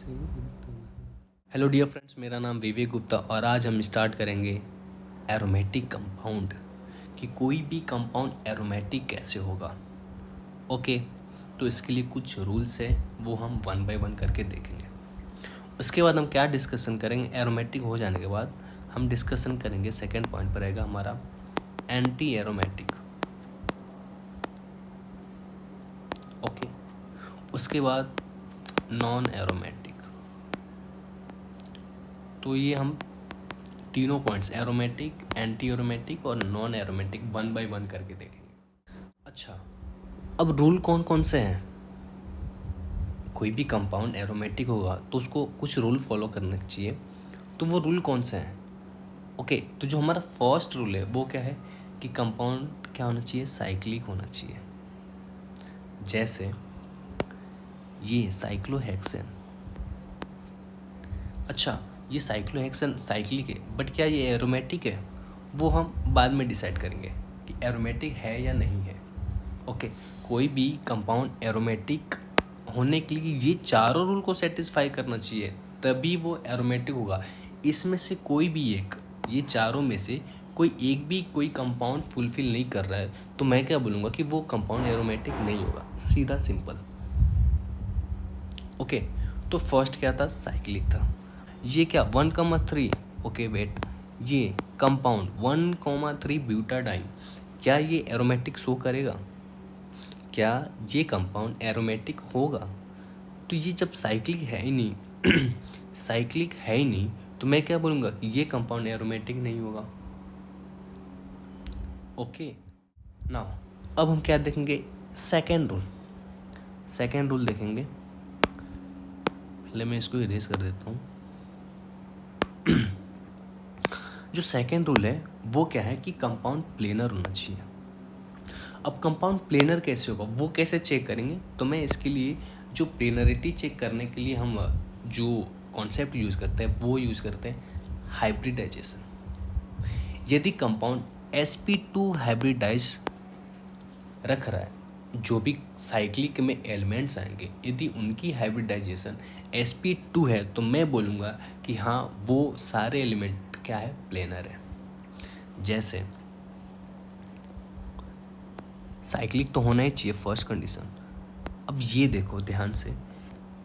Hello dear friends, मेरा नाम विवेक गुप्ता और आज हम स्टार्ट करेंगे एरोमेटिक कंपाउंड कि कोई भी कंपाउंड एरोमेटिक कैसे होगा। ओके, तो इसके लिए कुछ रूल्स है, वो हम वन बाय वन करके देखेंगे। उसके बाद हम क्या डिस्कशन करेंगे, एरोमेटिक हो जाने के बाद हम डिस्कशन करेंगे, सेकेंड पॉइंट पर रहेगा हमारा एंटी एरोमेटिक। ओके, उसके बाद नॉन एरोमेटिक। तो ये हम तीनों पॉइंट्स एरोमेटिक, एंटी एरोमेटिक और non aromatic one by one करके देखेंगे। अच्छा, अब रूल कौन कौन से हैं। कोई भी कंपाउंड एरोमेटिक होगा तो उसको कुछ रूल फॉलो करने चाहिए, तो वो रूल कौन से हैं। ओके, तो जो हमारा फर्स्ट रूल है वो क्या है कि कंपाउंड क्या होना चाहिए, साइक्लिक होना चाहिए। जैसे ये साइक्लोहेक्सेन। अच्छा, ये साइक्लोहेक्सेन साइक्लिक है, बट क्या ये एरोमेटिक है, वो हम बाद में डिसाइड करेंगे कि एरोमेटिक है या नहीं है। ओके, कोई भी कंपाउंड एरोमेटिक होने के लिए ये चारों रूल को सेटिस्फाई करना चाहिए, तभी वो एरोमेटिक होगा। इसमें से कोई भी एक, ये चारों में से कोई एक भी कोई कंपाउंड फुलफिल नहीं कर रहा है तो मैं क्या बोलूँगा कि वो कंपाउंड एरोमेटिक नहीं होगा, सीधा सिंपल। ओके, तो फर्स्ट क्या था, साइक्लिक था। ये क्या 1,3, ओके वेट, ये कंपाउंड 1,3 ब्यूटाडाइन, क्या ये एरोमेटिक शो करेगा, क्या ये कंपाउंड एरोमेटिक होगा। तो ये जब साइक्लिक है ही नहीं साइक्लिक है ही नहीं, तो मैं क्या बोलूँगा कि ये कंपाउंड एरोमेटिक नहीं होगा। ओके, नाउ अब हम क्या देखेंगे, सेकेंड रूल देखेंगे। पहले मैं इसको इरेज कर देता हूँ। जो सेकेंड रूल है वो क्या है कि कंपाउंड प्लेनर होना चाहिए। अब कंपाउंड प्लेनर कैसे होगा, वो कैसे चेक करेंगे, तो मैं इसके लिए जो प्लेनरिटी चेक करने के लिए हम जो कॉन्सेप्ट यूज़ करते हैं वो यूज़ करते हैं हाइब्रिडाइजेशन। यदि कंपाउंड sp2 हाइब्रिडाइज रख रहा है, जो भी साइक्लिक में एलिमेंट्स आएंगे यदि उनकी हाइब्रिडाइजेशन sp2 है तो मैं बोलूँगा कि हाँ वो सारे एलिमेंट क्या है, प्लेनर है। जैसे साइक्लिक तो होना ही चाहिए फर्स्ट कंडीशन। अब ये देखो ध्यान से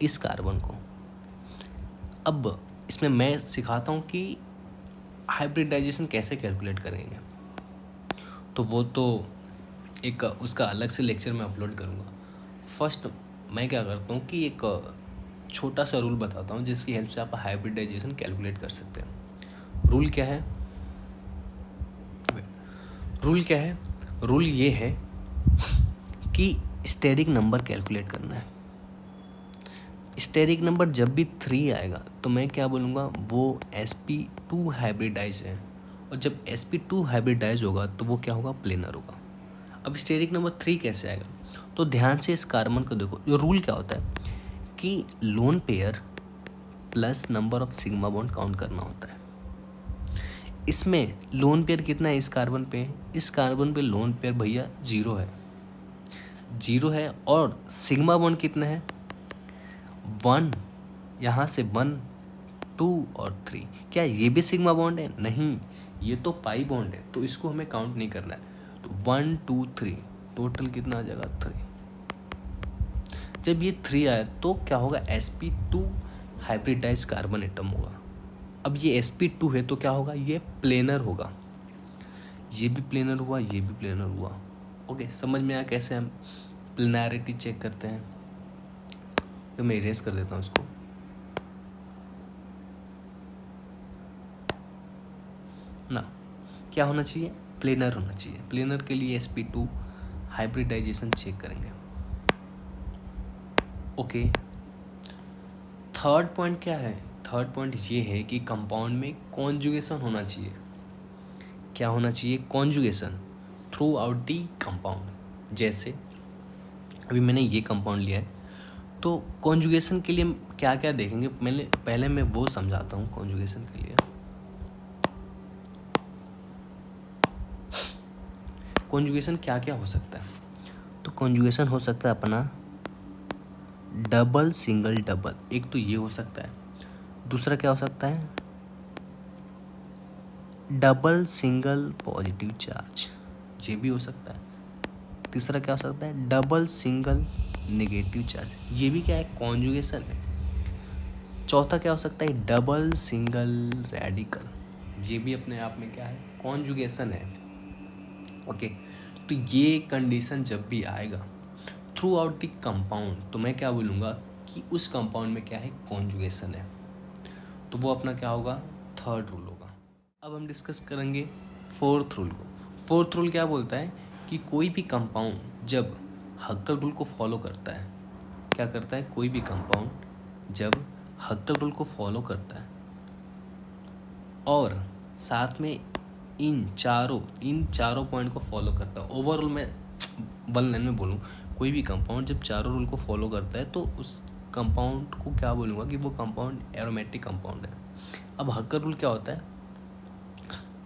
इस कार्बन को, अब इसमें मैं सिखाता हूँ कि हाइब्रिडाइजेशन कैसे कैलकुलेट करेंगे, तो वो तो एक उसका अलग से लेक्चर में अपलोड करूँगा। फर्स्ट मैं क्या करता हूँ कि एक छोटा सा रूल बताता हूँ जिसकी हेल्प से आप हाइब्रिडाइजेशन कैलकुलेट कर सकते हैं। रूल क्या है, रूल ये है कि स्टेरिक नंबर कैलकुलेट करना है। स्टेरिक नंबर जब भी 3 आएगा तो मैं क्या बोलूँगा, वो sp2 हाइब्रिडाइज है, और जब sp2 हाइब्रिडाइज होगा तो वो क्या होगा, प्लेनर होगा। अब स्टेरिक नंबर 3 कैसे आएगा, तो ध्यान से इस कार्बन को देखो। जो रूल क्या होता है कि lone pair plus number of sigma bond count करना होता है। इसमें लोन पेयर कितना है इस कार्बन पे, इस कार्बन पे लोन पेयर भैया 0 है, और सिग्मा बॉन्ड कितना है 1, यहाँ से 1, 2 और 3। क्या ये भी सिग्मा बॉन्ड है, नहीं, ये तो पाई बॉन्ड है, तो इसको हमें काउंट नहीं करना है। तो 1, 2, 3 टोटल कितना आ जाएगा 3। जब ये 3 आया तो क्या होगा, sp2 हाइब्रिडाइज कार्बन एटम होगा। अब ये sp2 है तो क्या होगा, ये प्लेनर होगा, ये भी प्लेनर हुआ, ये भी प्लेनर हुआ। ओके, समझ में आया कैसे हम प्लेनैरिटी चेक करते हैं। तो मैं इरेज कर देता हूँ इसको। ना क्या होना चाहिए, प्लेनर होना चाहिए। प्लेनर के लिए sp2 हाइब्रिडाइजेशन चेक करेंगे। ओके, थर्ड पॉइंट क्या है, थर्ड पॉइंट ये है कि कंपाउंड में कॉन्जुगेशन होना चाहिए। क्या होना चाहिए, conjugation through out the compound. जैसे अभी मैंने ये कंपाउंड लिया है, तो कॉन्जुगेशन के लिए क्या क्या देखेंगे, पहले मैं वो समझाता हूँ। कॉन्जुगेशन के लिए कॉन्जुगेशन क्या क्या हो सकता है, तो कॉन्जुगेशन हो सकता है अपना डबल सिंगल डबल, एक तो ये हो सकता है, दूसरा क्या हो सकता है, डबल सिंगल पॉजिटिव चार्ज, ये भी हो सकता है। तीसरा क्या हो सकता है, डबल सिंगल नेगेटिव चार्ज, ये भी क्या है, कॉन्जुगेशन है। चौथा क्या हो सकता है, डबल सिंगल रेडिकल, ये भी अपने आप में क्या है, कॉन्जुगेशन है। ओके, तो ये कंडीशन जब भी आएगा थ्रू आउट द कंपाउंड, तो मैं क्या बोलूँगा कि उस कंपाउंड में क्या है, कॉन्जुगेशन है, तो वो अपना क्या होगा, थर्ड रूल होगा। अब हम डिस्कस करेंगे फोर्थ रूल को। फोर्थ रूल क्या बोलता है कि कोई भी कंपाउंड जब हक्केल रूल को फॉलो करता है, क्या करता है, कोई भी कंपाउंड जब हक्केल रूल को फॉलो करता है और साथ में इन चारों पॉइंट को फॉलो करता है, ओवरऑल मैं वन लाइन में बोलूँ, कोई भी कंपाउंड जब चारों रूल को फॉलो करता है तो उस कंपाउंड को क्या बोलूँगा कि वो कंपाउंड एरोमेटिक कंपाउंड है। अब हक्केल रूल क्या होता है,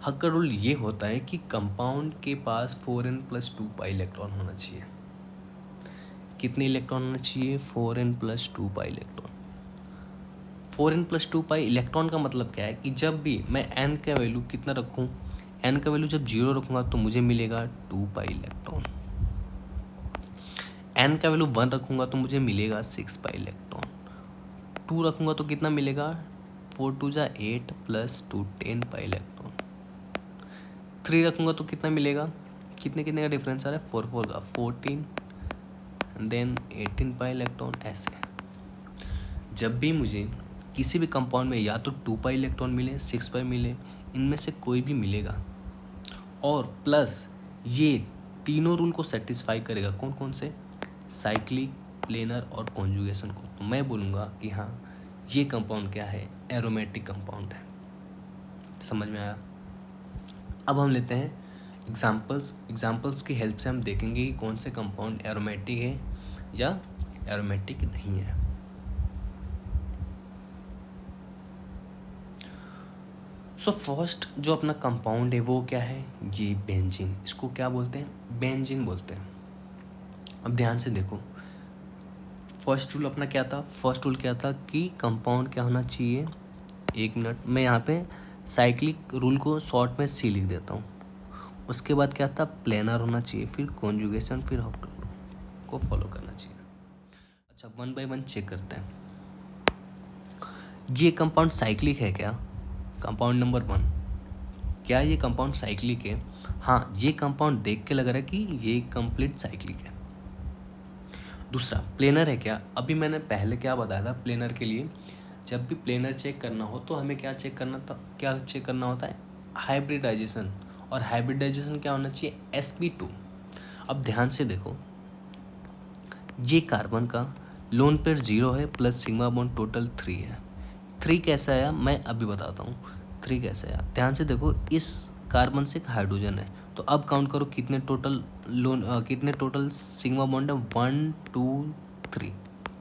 हक्केल रूल ये होता है कि कंपाउंड के पास 4n+2 इलेक्ट्रॉन होना चाहिए। कितने इलेक्ट्रॉन होना चाहिए, 4n+2 इलेक्ट्रॉन। 4n+2 इलेक्ट्रॉन का मतलब क्या है कि जब भी मैं n का वैल्यू कितना रखूँ, n का वैल्यू जब 0 रखूँगा तो मुझे मिलेगा 2 इलेक्ट्रॉन। n का वैल्यू 1 रखूँगा तो मुझे मिलेगा 6 इलेक्ट्रॉन। 2 रखूँगा तो कितना मिलेगा, 4 2 जा 8 + 2 10 इलेक्ट्रॉन। 3 रखूँगा तो कितना मिलेगा, कितने का डिफरेंस आ रहा है, 4 4 का 14 देन 18 इलेक्ट्रॉन। ऐसे जब भी मुझे किसी भी कंपाउंड में या तो 2 इलेक्ट्रॉन मिले, 6 मिले, इनमें से कोई भी मिलेगा और प्लस ये तीनों रूल को सेटिस्फाई करेगा, कौन कौन से, साइक्लिक, प्लेनर और कॉन्जुगेशन को, तो मैं बोलूँगा कि हाँ ये कंपाउंड क्या है, एरोमेटिक कंपाउंड है। समझ में आया। अब हम लेते हैं एग्जाम्पल्स की हेल्प से हम देखेंगे कि कौन से कंपाउंड एरोमेटिक है या एरोमेटिक नहीं है। सो फर्स्ट जो अपना कंपाउंड है वो क्या है, ये बेंजीन, इसको क्या बोलते हैं, बेंजीन बोलते हैं। अब ध्यान से देखो, फर्स्ट रूल अपना क्या था, फर्स्ट रूल क्या था कि कंपाउंड क्या होना चाहिए, एक मिनट मैं यहाँ पे साइक्लिक रूल को शॉर्ट में सी लिख देता हूँ। उसके बाद क्या था, प्लेनर होना चाहिए, फिर कॉन्जुगेशन, फिर हक्केल को फॉलो करना चाहिए। अच्छा, 1 बाय 1 चेक करते हैं। ये कंपाउंड साइक्लिक है क्या, कंपाउंड नंबर 1, क्या ये कंपाउंड साइक्लिक है, हाँ ये कंपाउंड देख के लग रहा है कि ये कंप्लीट साइक्लिक है। दूसरा, प्लेनर है क्या, अभी मैंने पहले क्या बताया था, प्लेनर के लिए जब भी प्लेनर चेक करना हो तो हमें क्या चेक करना होता है, हाइब्रिडाइजेशन, और हाइब्रिडाइजेशन क्या होना चाहिए, sp2। अब ध्यान से देखो, ये कार्बन का लोन पेयर 0 है प्लस सिग्मा बॉन्ड टोटल 3 है। 3 कैसा आया मैं अभी बताता हूँ, 3 कैसे आया, ध्यान से देखो, इस कार्बन से एक हाइड्रोजन है, तो अब काउंट करो कितने टोटल सिग्मा बॉन्ड है, 1 2 3,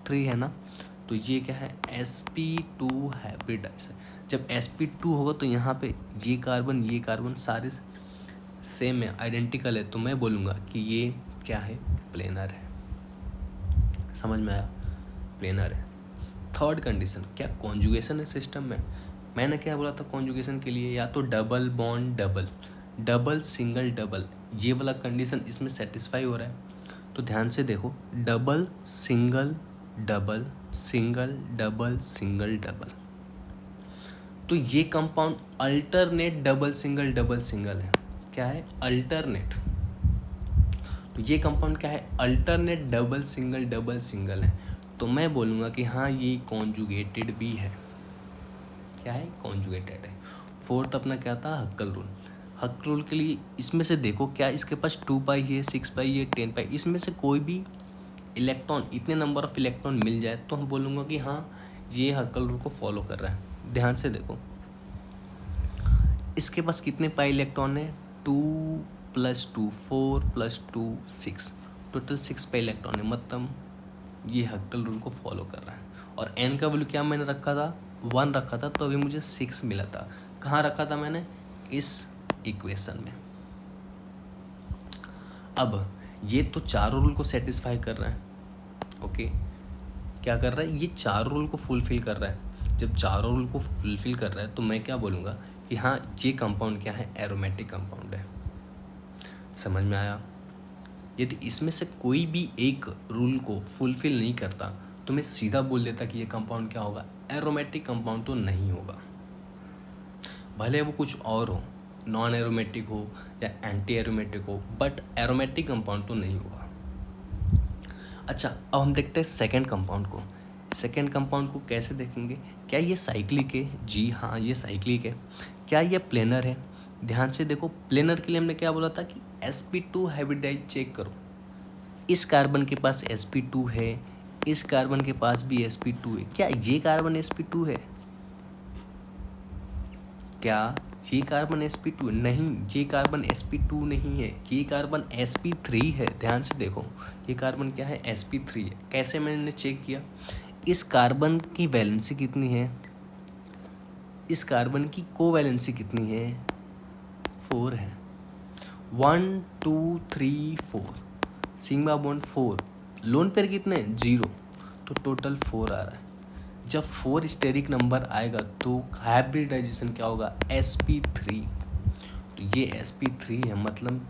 3 है ना, तो ये क्या है, sp2 हाइब्रिडाइजेशन। जब sp2 होगा तो यहाँ पे ये कार्बन सारे सेम है, आइडेंटिकल है, तो मैं बोलूँगा कि ये क्या है, प्लेनर है। समझ में आया, प्लेनर है। थर्ड कंडीशन, क्या कॉन्जुगेशन है सिस्टम में, मैंने क्या बोला था कॉन्जुगेशन के लिए, या तो double bond double single double, ये वाला कंडीशन इसमें सेटिस्फाई हो रहा है, तो ध्यान से देखो, double single double single double single double, तो ये कंपाउंड अल्टरनेट डबल सिंगल है, क्या है, अल्टरनेट, तो ये कंपाउंड क्या है, अल्टरनेट डबल सिंगल है, तो मैं बोलूँगा कि हाँ ये कॉन्जुगेटेड भी है, क्या है, कॉन्जुगेटेड है। फोर्थ अपना क्या था, हक्केल रूल के लिए इसमें से देखो, क्या इसके पास 2 पाई है, 6 पाई है, 10 पाई, इसमें से कोई भी इलेक्ट्रॉन, इतने नंबर ऑफ इलेक्ट्रॉन मिल जाए तो हम बोलूँगा कि हाँ ये हक्केल रूल को फॉलो कर रहा है। ध्यान से देखो, इसके पास कितने पाई इलेक्ट्रॉन है, 2 + 2 4 + 2 6, टोटल 6 पाई इलेक्ट्रॉन है, मतलब ये हक्केल रूल को फॉलो कर रहा है। और n का वैल्यू क्या मैंने रखा था, 1 रखा था, तो अभी मुझे 6 मिला था, कहाँ रखा था मैंने, इस इक्वेशन में। अब ये तो चारों रूल को सेटिस्फाई कर रहा है, ओके, क्या कर रहा है, ये चारों रूल को फुलफिल कर रहा है। जब चारों रूल को फुलफिल कर रहा है तो मैं क्या बोलूँगा कि हाँ ये कंपाउंड क्या है, एरोमेटिक कंपाउंड है। समझ में आया? यदि इसमें से कोई भी एक रूल को फुलफिल नहीं करता तो मैं सीधा बोल देता कि ये कंपाउंड क्या होगा, एरोमेटिक कंपाउंड तो नहीं होगा। भले वो कुछ और हो, नॉन एरोमेटिक हो या एंटी एरोमेटिक हो, बट एरोमेटिक कंपाउंड तो नहीं होगा। अच्छा, अब हम देखते हैं सेकेंड कंपाउंड को। सेकेंड कंपाउंड को कैसे देखेंगे? क्या ये साइक्लिक है? जी हाँ, ये साइक्लिक है। क्या ये प्लेनर है? ध्यान से देखो, प्लेनर के लिए हमने क्या बोला था कि sp2 हाइब्रिडाइज चेक करो। इस कार्बन के पास sp2 है, इस कार्बन के पास भी sp2 है। क्या ये कार्बन sp2 है? क्या ये कार्बन sp2? नहीं, ये कार्बन sp2 नहीं है, ये कार्बन sp3 है। ध्यान से देखो, ये कार्बन क्या है, sp3 है। कैसे मैंने चेक किया? इस कार्बन की वैलेंसी कितनी है, इस कार्बन की कोवैलेंसी कितनी है, 4 है। 1 2 3 4, सिग्मा बॉन्ड 4, लोन पेयर कितने हैं, 0, तो टोटल 4 आ रहा है। जब 4 स्टेरिक नंबर आएगा तो हाइब्रिडाइजेशन क्या होगा, sp3। तो ये sp3 है, मतलब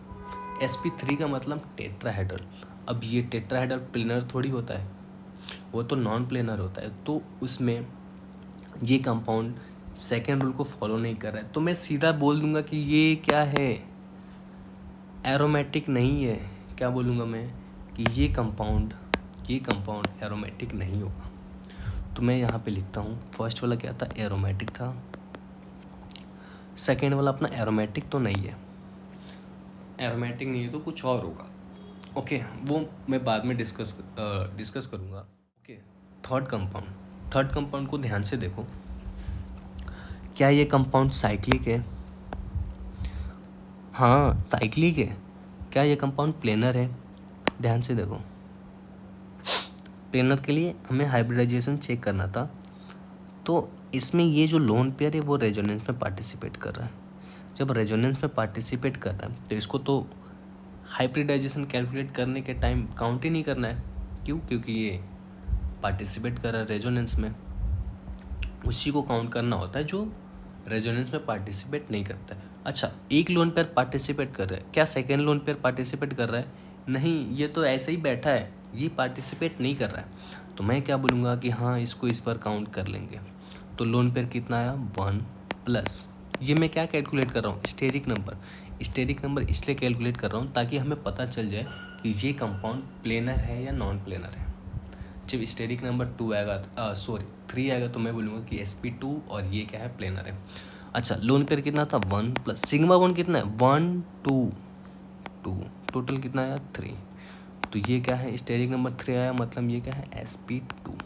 sp3 का मतलब टेट्राहेड्रल। अब ये टेट्राहेड्रल प्लेनर थोड़ी होता है, वो तो नॉन प्लेनर होता है, तो उसमें ये कंपाउंड सेकेंड रूल को फॉलो नहीं कर रहा है। तो मैं सीधा बोल दूंगा कि ये क्या है, एरोमेटिक नहीं है। क्या बोलूँगा मैं कि ये कंपाउंड एरोमेटिक नहीं होगा। तो मैं यहाँ पे लिखता हूँ, फर्स्ट वाला क्या था, एरोमेटिक था। सेकेंड वाला अपना एरोमेटिक तो नहीं है, एरोमेटिक नहीं है तो कुछ और होगा। ओके, वो मैं बाद में डिस्कस करूँगा। ओके, थर्ड कंपाउंड को ध्यान से देखो। क्या ये कंपाउंड साइक्लिक है? हाँ, साइक्लिक है। क्या ये कंपाउंड प्लेनर है? ध्यान से देखो, प्लेनर के लिए हमें हाइब्रिडाइजेशन चेक करना था, तो इसमें ये जो लोन पेयर है वो रेजोनेंस में पार्टिसिपेट कर रहा है। जब रेजोनेंस में पार्टिसिपेट कर रहा है तो इसको तो हाइब्रिडाइजेशन कैलकुलेट करने के टाइम काउंट ही नहीं करना है। क्यों? क्योंकि ये पार्टिसिपेट कर रहा है रेजोनेंस में, उसी को काउंट करना होता है जो रेजोनेंस में पार्टिसिपेट नहीं करता है। अच्छा, एक लोन पेयर पार्टिसिपेट कर रहा है, क्या सेकेंड लोन पेयर पार्टिसिपेट कर रहा है? नहीं, ये तो ऐसे ही बैठा है, ये पार्टिसिपेट नहीं कर रहा है। तो मैं क्या बोलूँगा कि हाँ इसको इस पर काउंट कर लेंगे। तो लोन पेयर कितना आया, 1 प्लस, ये मैं क्या कैलकुलेट कर रहा हूँ, स्टेरिक नंबर। स्टेरिक नंबर इसलिए कैलकुलेट कर रहा हूँ ताकि हमें पता चल जाए कि ये कंपाउंड प्लेनर है या नॉन प्लेनर है। जब स्टेरिक नंबर 2 आएगा, 3 आएगा, तो मैं बोलूँगा कि sp2 और ये क्या है, प्लेनर है। अच्छा, लोन पेयर कितना था, 1 प्लस, सिग्मा बॉन्ड कितना है, 1 2 2, टोटल कितना आया, 3। तो ये क्या है, स्टेरिक नंबर 3 आया, मतलब ये क्या है, sp2।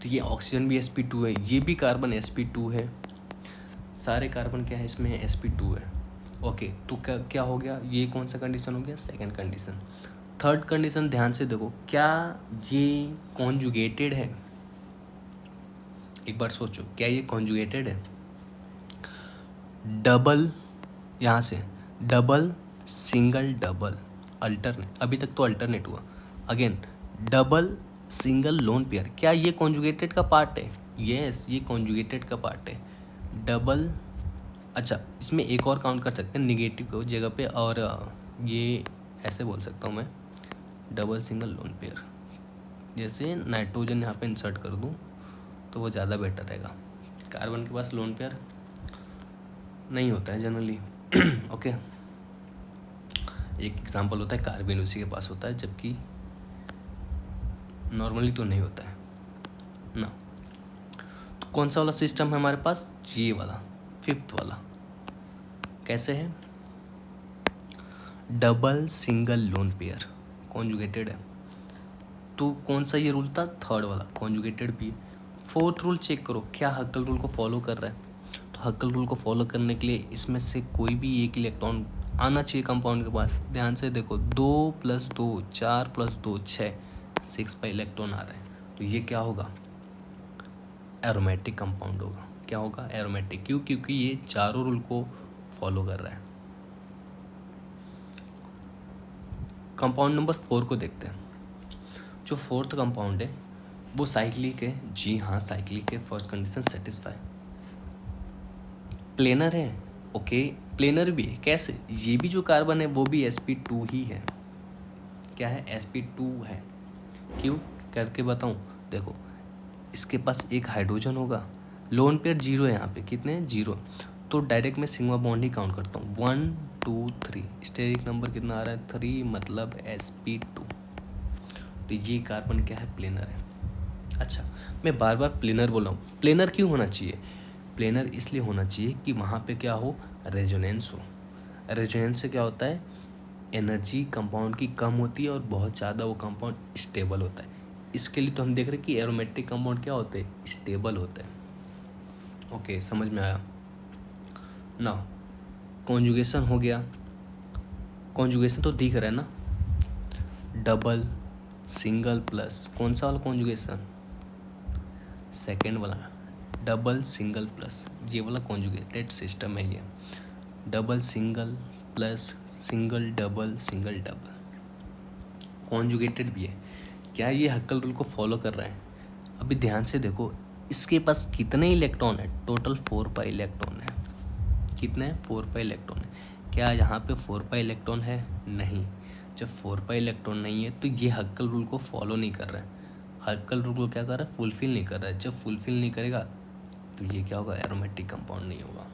तो ये ऑक्सीजन भी sp2 है, ये भी कार्बन sp2 है, सारे कार्बन क्या है इसमें, sp2 है। ओके, तो क्या क्या हो गया, ये कौन सा कंडीशन हो गया, सेकंड कंडीशन। थर्ड कंडीशन ध्यान से देखो, क्या ये कॉन्जुगेटेड है? एक बार सोचो, क्या ये कॉन्जुगेटेड है? डबल, यहाँ से डबल सिंगल डबल अल्टरनेट, अभी तक तो अल्टरनेट हुआ, again double single lone pair, क्या ये कॉन्जुगेटेड का पार्ट है? यस, ये कॉन्जुगेटेड का पार्ट है। डबल, अच्छा इसमें एक और काउंट कर सकते हैं निगेटिव को जगह पे, और ये ऐसे बोल सकता हूँ मैं, डबल सिंगल लोन पेयर। जैसे नाइट्रोजन यहाँ पे इंसर्ट कर दूँ तो वो ज़्यादा बेटर रहेगा। कार्बन के पास लोन पेयर नहीं होता है जनरली। ओके, एक एग्जांपल होता है कार्बन, उसी के पास होता है, जबकि नॉर्मली तो नहीं होता है ना। तो कौन सा वाला सिस्टम है हमारे पास, ये वाला, फिफ्थ वाला। कैसे है, double single lone pair conjugated है। तो कौन सा ये रूल था, थर्ड वाला, कॉन्जुगेटेड भी। फोर्थ रूल चेक करो, क्या हक्कल रूल को फॉलो कर रहा है? तो हक्कल रूल को फॉलो करने के लिए इसमें से कोई भी एक इलेक्ट्रॉन आना चाहिए कंपाउंड के पास। ध्यान से देखो, 2 + 2 4 + 2 6, 6 पर इलेक्ट्रॉन आ रहा है, तो ये क्या होगा, एरोमेटिक कंपाउंड होगा। क्या होगा, एरोमेटिक। क्यों? क्योंकि ये चारों रूल को फॉलो कर रहा है। कंपाउंड नंबर 4 को देखते हैं। जो फोर्थ कंपाउंड है वो साइक्लिक है, जी हाँ साइक्लिक है, फर्स्ट कंडीशन सेटिस्फाई। प्लेनर है, ओके प्लेनर भी है, कैसे? ये भी जो कार्बन है वो भी sp2 ही है, क्या है sp2 है। क्यों करके बताऊँ, देखो इसके पास एक हाइड्रोजन होगा, लोन पेयर जीरो है, यहाँ पे कितने हैं, जीरो, तो डायरेक्ट मैं सिग्मा बॉन्ड ही काउंट करता हूँ, 1 2 3, स्टेरिक नंबर कितना आ रहा है 3, मतलब sp2, तो ये कार्बन क्या है, प्लेनर है। अच्छा, मैं बार बार प्लेनर बोल रहा हूँ, प्लेनर क्यों होना चाहिए? प्लेनर इसलिए होना चाहिए कि वहाँ पे क्या हो, रेजोनेंस हो। रेजोनेंस से क्या होता है, एनर्जी कंपाउंड की कम होती है और बहुत ज़्यादा वो कंपाउंड स्टेबल होता है। इसके लिए तो हम देख रहे हैं कि एरोमेटिक कंपाउंड क्या होते हैं, स्टेबल होते हैं। ओके समझ में आया ना। कॉन्जुगेशन हो गया, कॉन्जुगेशन तो दिख रहा है ना, डबल सिंगल प्लस, कौन सा वाला कॉन्जुगेशन, सेकेंड वाला, डबल सिंगल प्लस, ये वाला कॉन्जुगेटेड सिस्टम है ये, double single plus single double single double, conjugated भी है। क्या ये हक्कल रूल को फॉलो कर रहा है? अभी ध्यान से देखो, इसके पास कितने इलेक्ट्रॉन है, टोटल 4 पाई इलेक्ट्रॉन है। कितने हैं, 4 पाई इलेक्ट्रॉन है। क्या यहाँ पे 4 पाई इलेक्ट्रॉन है? नहीं। जब 4 पाई इलेक्ट्रॉन नहीं है तो ये हक्कल रूल को फॉलो नहीं कर रहा है। हक्कल रूल को क्या कर रहा है, फुलफिल नहीं कर रहा है। जब फुलफिल नहीं करेगा तो ये क्या होगा, एरोमेटिक कंपाउंड नहीं होगा।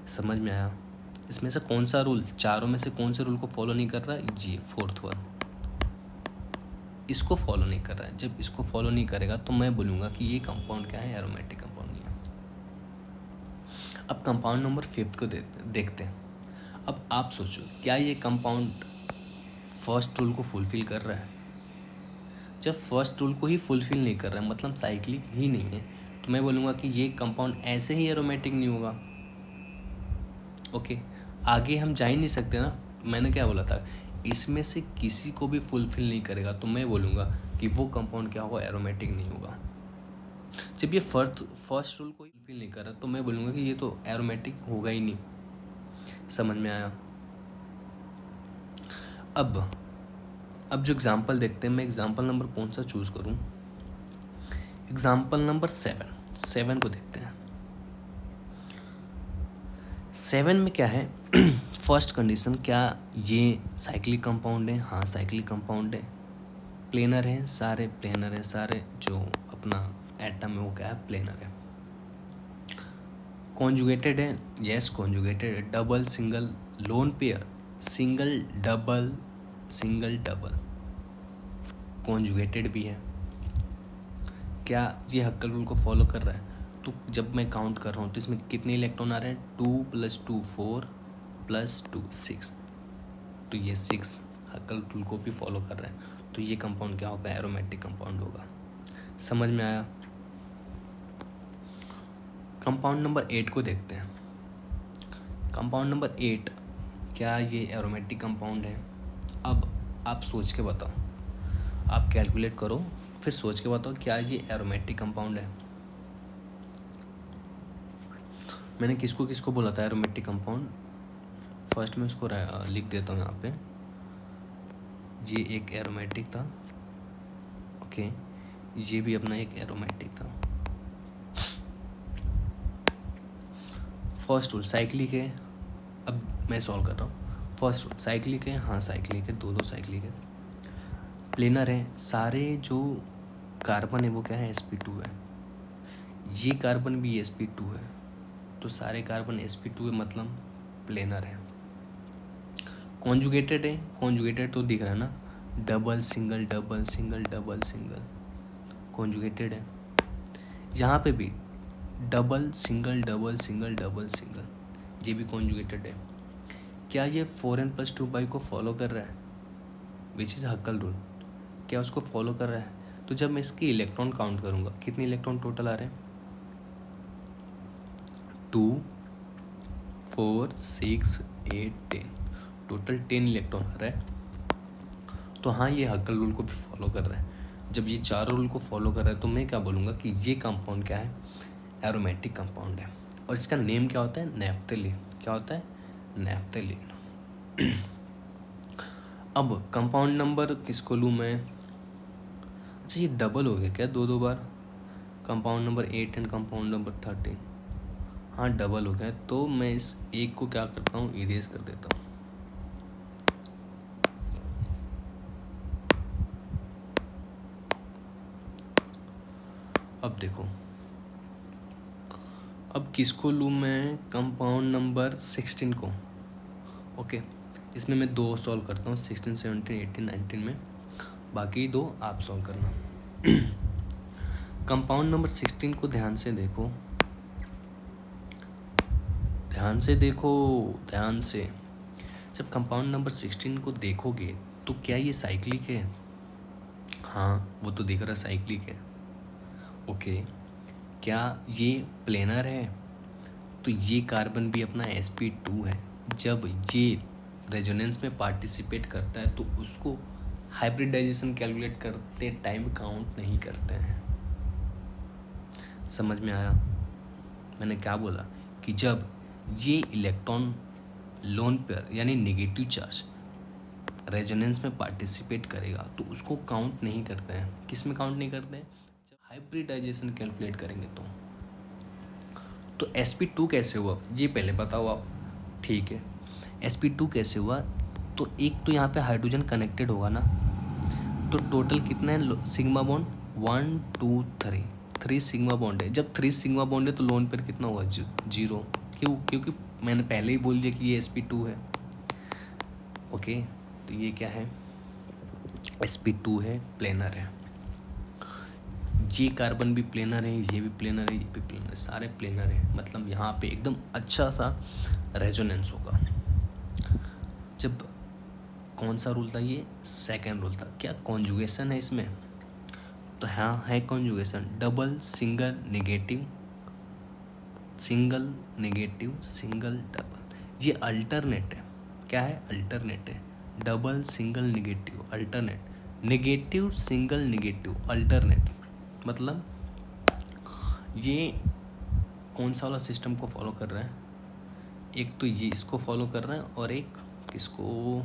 समझ में आया? इसमें से कौन सा रूल, चारों में से कौन से रूल को फॉलो नहीं कर रहा है, जी फोर्थ वन, इसको फॉलो नहीं कर रहा है। जब इसको फॉलो नहीं करेगा तो मैं बोलूँगा कि ये कंपाउंड क्या है, एरोमेटिक कंपाउंड नहीं है। अब कंपाउंड नंबर 5 को देखते हैं। अब आप सोचो, क्या ये कंपाउंड फर्स्ट रूल को फुलफिल कर रहा है? जब फर्स्ट रूल को ही फुलफिल नहीं कर रहा है, मतलब साइक्लिक ही नहीं है, तो मैं बोलूँगा कि ये कंपाउंड ऐसे ही एरोमेटिक नहीं होगा। ओके, आगे हम जा ही नहीं सकते ना। मैंने क्या बोला था, इसमें से किसी को भी फुलफिल नहीं करेगा तो मैं बोलूँगा कि वो कंपाउंड क्या होगा, एरोमेटिक नहीं होगा। जब ये फर्स्ट रूल को फुलफिल नहीं कर रहा तो मैं बोलूँगा कि ये तो एरोमेटिक होगा ही नहीं। समझ में आया? अब जो एग्जाम्पल देखते हैं, मैं एग्जाम्पल नंबर कौन सा चूज़ करूँ, एग्जाम्पल नंबर 7 को देखते हैं। 7 में क्या है, फर्स्ट कंडीशन, क्या ये साइक्लिक कंपाउंड है? हाँ साइक्लिक कंपाउंड है। प्लेनर है, सारे प्लेनर है, सारे जो अपना एटम है वो क्या है, प्लेनर है। कॉन्जुगेटेड है, यस कॉन्जुगेटेड है। Double single lone pair, single double single double, conjugated भी है। क्या ये हक्कल रूल को फॉलो कर रहा है? तो जब मैं काउंट कर रहा हूँ तो इसमें कितने इलेक्ट्रॉन आ रहे हैं, 2 + 2 4 + 2 6, तो ये 6 हक्कल रूल को भी फॉलो कर रहा है। तो ये कंपाउंड क्या होगा, एरोमेटिक कंपाउंड होगा। समझ में आया? कंपाउंड नंबर 8 को देखते हैं। कंपाउंड नंबर 8, क्या ये एरोमेटिक कंपाउंड है? अब आप सोच के बताओ, आप कैलकुलेट करो, फिर सोच के बताओ क्या ये एरोमेटिक कंपाउंड है। मैंने किसको किसको बोला था एरोमेटिक कंपाउंड, फर्स्ट में उसको लिख देता हूँ यहाँ पे। ये एक एरोमेटिक था, ओके, ये भी अपना एक एरोमेटिक था। फर्स्ट रूल साइक्लिक है, अब मैं सॉल्व कर रहा हूँ। फर्स्ट रूल साइक्लिक है, हाँ साइक्लिक है, दो साइक्लिक है। प्लेनर है, सारे जो कार्बन है वो क्या है, sp2 है। ये कार्बन भी sp2 है, तो सारे कार्बन sp2 है, मतलब प्लेनर है। कॉन्जुगेटेड है, कॉन्जुगेटेड तो दिख रहा है ना, double single double single double single, conjugated है। यहाँ पे भी double single double single double single, ये भी कॉन्जुगेटेड है। क्या ये 4n+2 को फॉलो कर रहा है, विच इज़ हक्कल रूल, क्या उसको फॉलो कर रहा है? तो जब मैं इसकी इलेक्ट्रॉन काउंट करूँगा, कितने इलेक्ट्रॉन टोटल आ रहे हैं, 2 4 6 8 10, टोटल 10 इलेक्ट्रॉन आ रहा है। तो हाँ ये हक्कल रूल को भी फॉलो कर रहा है। जब ये चारों रूल को फॉलो कर रहा है तो मैं क्या बोलूँगा कि ये कंपाउंड क्या है, एरोमेटिक कंपाउंड है। और इसका नेम क्या होता है, नैप्थेलिन। क्या होता है, नैप्थेलिन। अब कंपाउंड नंबर किसको लूँ मैं, अच्छा ये डबल हो गया क्या दो दो बार, compound number 8 and compound number 13? हाँ डबल हो गया, तो मैं इस एक को क्या करता हूँ, इरेज कर देता हूँ। अब देखो, अब किसको लूँ मैं, कंपाउंड नंबर 16 को। ओके, इसमें मैं दो सॉल्व करता हूँ, 16, 17, 18, 19 में, बाकी दो आप सॉल्व करना। कंपाउंड नंबर 16 को ध्यान से देखो, ध्यान से देखो, ध्यान से। जब कंपाउंड नंबर 16 को देखोगे तो क्या ये साइक्लिक है? हाँ वो तो दिख रहा है साइक्लिक है। ओके, क्या ये प्लेनर है? तो ये कार्बन भी अपना sp2 है। जब ये रेजोनेंस में पार्टिसिपेट करता है तो उसको हाइब्रिडाइजेशन कैलकुलेट करते टाइम काउंट नहीं करते हैं। समझ में आया मैंने क्या बोला? कि जब ये इलेक्ट्रॉन लोन पेयर यानी नेगेटिव चार्ज रेजोनेंस में पार्टिसिपेट करेगा तो उसको काउंट नहीं करते हैं। किस में काउंट नहीं करते हैं? जब हाइब्रिडाइजेशन कैलकुलेट करेंगे तो sp2 कैसे हुआ ये पहले बताओ आप। ठीक है, sp2 कैसे हुआ? तो एक तो यहाँ पे हाइड्रोजन कनेक्टेड होगा ना, तो टोटल कितना है सिग्मा बॉन्ड, 1 2 3 सिग्मा बॉन्ड है। जब 3 सिग्मा बॉन्ड है तो लोन पेयर कितना होगा, 0। क्यों? क्योंकि मैंने पहले ही बोल दिया कि ये sp2 है। ओके, तो ये क्या है, sp2 है, प्लेनर है। ये कार्बन भी प्लेनर है, ये भी प्लेनर है, ये भी प्लेनर है, सारे प्लेनर है। मतलब यहाँ पे एकदम अच्छा सा रेजोनेंस होगा। जब कौन सा रूल था ये, सेकंड रूल था। क्या कॉन्जुगेशन है इसमें? तो हाँ है conjugation, double single negative, single negative, single double. ये अल्टरनेट है। क्या है? अल्टरनेट है। Double single negative alternate, negative single negative alternate. मतलब ये कौन सा वाला सिस्टम को फॉलो कर रहा है? एक तो ये इसको फॉलो कर रहा है और एक किसको,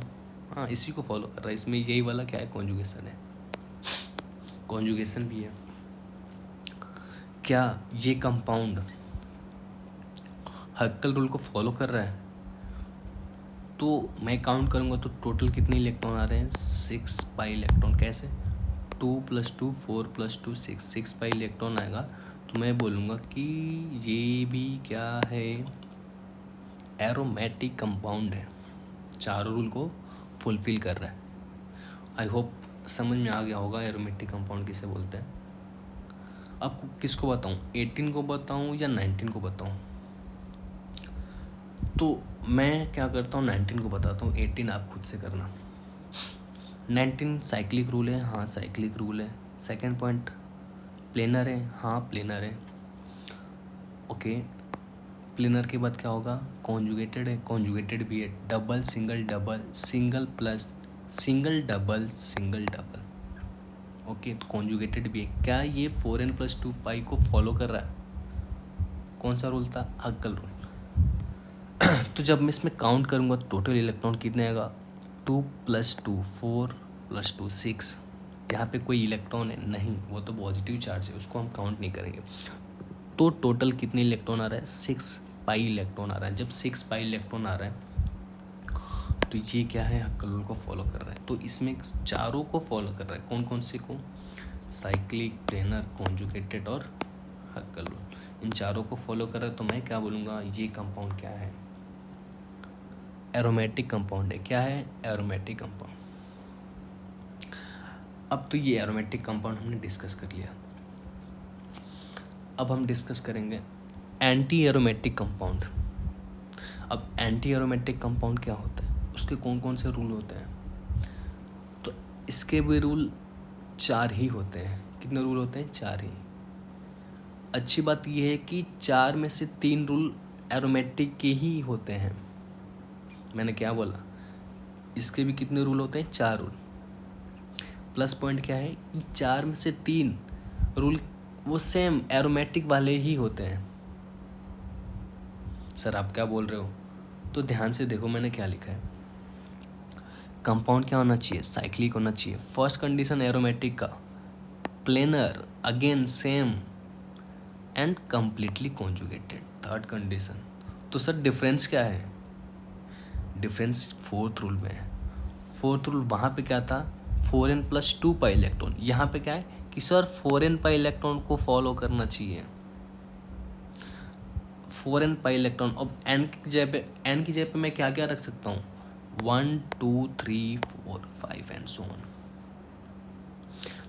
हाँ इसी को फॉलो कर रहा है। इसमें यही वाला क्या है, कॉन्जुगेशन है, कॉन्जुगेशन भी है। क्या ये कंपाउंड हक्कल रूल को फॉलो कर रहा है? तो मैं काउंट करूँगा तो टोटल कितने इलेक्ट्रॉन आ रहे हैं, 6 पाई इलेक्ट्रॉन। कैसे? 2 + 2 4 + 2 6 पाई इलेक्ट्रॉन आएगा। तो मैं बोलूँगा कि ये भी क्या है, एरोमेटिक कंपाउंड है, चारों रूल को फुलफिल कर रहा है। आई होप समझ में आ गया होगा एरोमेटिक कंपाउंड किसे बोलते हैं। अब किसको बताऊँ, 18 को बताऊँ या 19 को बताऊँ? तो मैं क्या करता हूँ, 19 को बताता हूँ, 18 आप खुद से करना। 19 साइक्लिक रूल है, हाँ साइक्लिक रूल है। सेकेंड पॉइंट, प्लेनर है, हाँ प्लेनर है। ओके, प्लेनर के बाद क्या होगा, कॉन्जुगेटेड है, कॉन्जुगेटेड भी है। Double single double, single plus single double, single double. Okay, तो कॉन्जुगेटेड भी है। क्या ये 4n + 2 पाई को फॉलो कर रहा है? कौन सा रूल था, हक्कल रूल। तो जब मैं इसमें काउंट करूँगा टोटल इलेक्ट्रॉन कितने आएगा, 2 + 2 4 + 2 6। यहाँ पे कोई इलेक्ट्रॉन है नहीं, वो तो पॉजिटिव चार्ज है, उसको हम काउंट नहीं करेंगे। तो टोटल कितने इलेक्ट्रॉन आ रहा है, 6 पाई इलेक्ट्रॉन आ रहा है। जब 6 पाई इलेक्ट्रॉन आ रहा है तो ये क्या है, हक्कल रूल को फॉलो कर रहा है। तो इसमें चारों को फॉलो कर रहा है। कौन कौन से को, साइक्लिक, प्लेनर, कॉन्जुगेटेड और हक्कल रूल, इन चारों को फॉलो कर रहा है। तो मैं क्या बोलूँगा, ये कंपाउंड क्या है, एरोमेटिक कंपाउंड है। क्या है, एरोमेटिक कंपाउंड। अब तो ये एरोमेटिक कंपाउंड हमने डिस्कस कर लिया। अब हम डिस्कस करेंगे एंटी एरोमेटिक कंपाउंड। अब एंटी एरोमेटिक कंपाउंड क्या होता है, उसके कौन कौन से रूल होते हैं? तो इसके भी रूल 4 ही होते हैं। कितने रूल होते हैं, 4 ही। अच्छी बात यह है कि 4 में से 3 रूल एरोमेटिक के ही होते हैं। मैंने क्या बोला, इसके भी कितने रूल होते हैं, 4 रूल। प्लस पॉइंट क्या है, 4 में से 3 रूल वो सेम एरोमेटिक वाले ही होते हैं। सर आप क्या बोल रहे हो? तो ध्यान से देखो मैंने क्या लिखा है। कंपाउंड क्या होना चाहिए, साइक्लिक होना चाहिए। फर्स्ट कंडीशन एरोमेटिक का, planar, again same and completely conjugated. Third condition. तो सर डिफरेंस क्या है? डिफरेंस फोर्थ रूल में है। फोर्थ रूल वहाँ पे क्या था? 4n + 2 pi electron. यहाँ पे क्या है कि सर 4n पाई इलेक्ट्रॉन को फॉलो करना चाहिए। 4n pi electron. अब n की जगह पे मैं क्या क्या रख सकता हूँ? 1 2 3 4 5 एंड सो ऑन।